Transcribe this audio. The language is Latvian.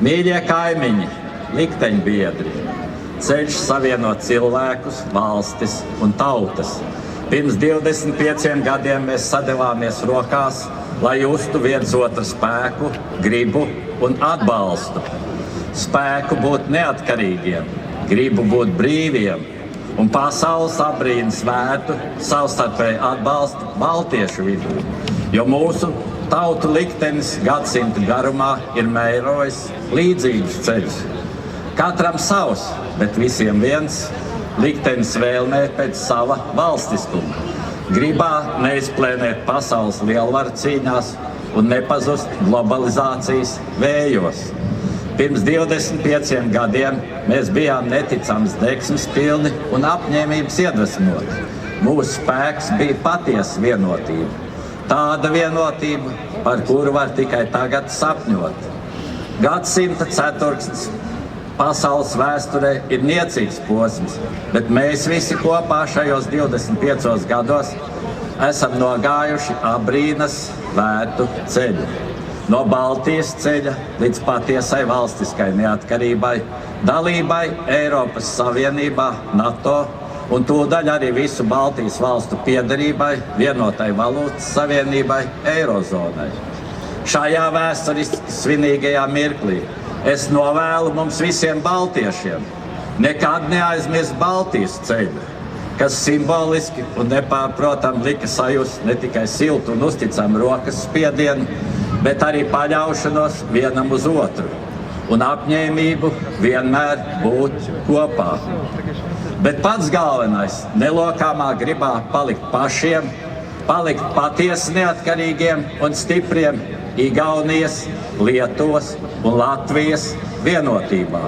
Mīļie kaimiņi, likteņbiedri, ceļš savieno cilvēkus, valstis un tautas. Pirms 25 gadiem mēs sadevāmies rokās, lai justu viens otru spēku, gribu un atbalstu. Spēku būt neatkarīgiem, gribu būt brīviem un pasaules abrīnu svētu savstarpēju atbalstu baltiešu vidū, jo mūsu tautu liktenis gadsimtu garumā ir mērojis līdzīgus ceļus. Katram savs, bet visiem viens liktenis vēlmē pēc sava valstiskuma. Gribā neizplēnēt pasaules lielvaru cīņās un nepazust globalizācijas vējos. Pirms 25 gadiem mēs bijām neticams degsmes pilni un apņēmības iedvesmoti. Mūsu spēks bija patiesa vienotība. Tāda vienotība, par kuru var tikai tagad sapņot. Gadsimta ceturksnis pasaules vēsturē ir niecīgs posms, bet mēs visi kopā šajos 25 gados esam nogājuši abrīnas vērtu ceļu. No Baltijas ceļa līdz patiesai valstiskai neatkarībai, dalībai Eiropas Savienībā, NATO un tūdaļ arī visu Baltijas valstu piederībai, vienotai valūtas savienībai, Eirozonai. Šajā vēsturiski svinīgajā mirklī es novēlu mums visiem baltiešiem nekad neaizmirst Baltijas ceļu, kas simboliski un nepārprotami lika sajust ne tikai siltu un uzticamu rokas spiedienu, bet arī paļaušanos vienam uz otru un apņēmību vienmēr būt kopā. Bet pats galvenais - nelokāmā gribā palikt pašiem, palikt patiesi neatkarīgiem un stipriem Igaunijas, Lietuvas un Latvijas vienotībā.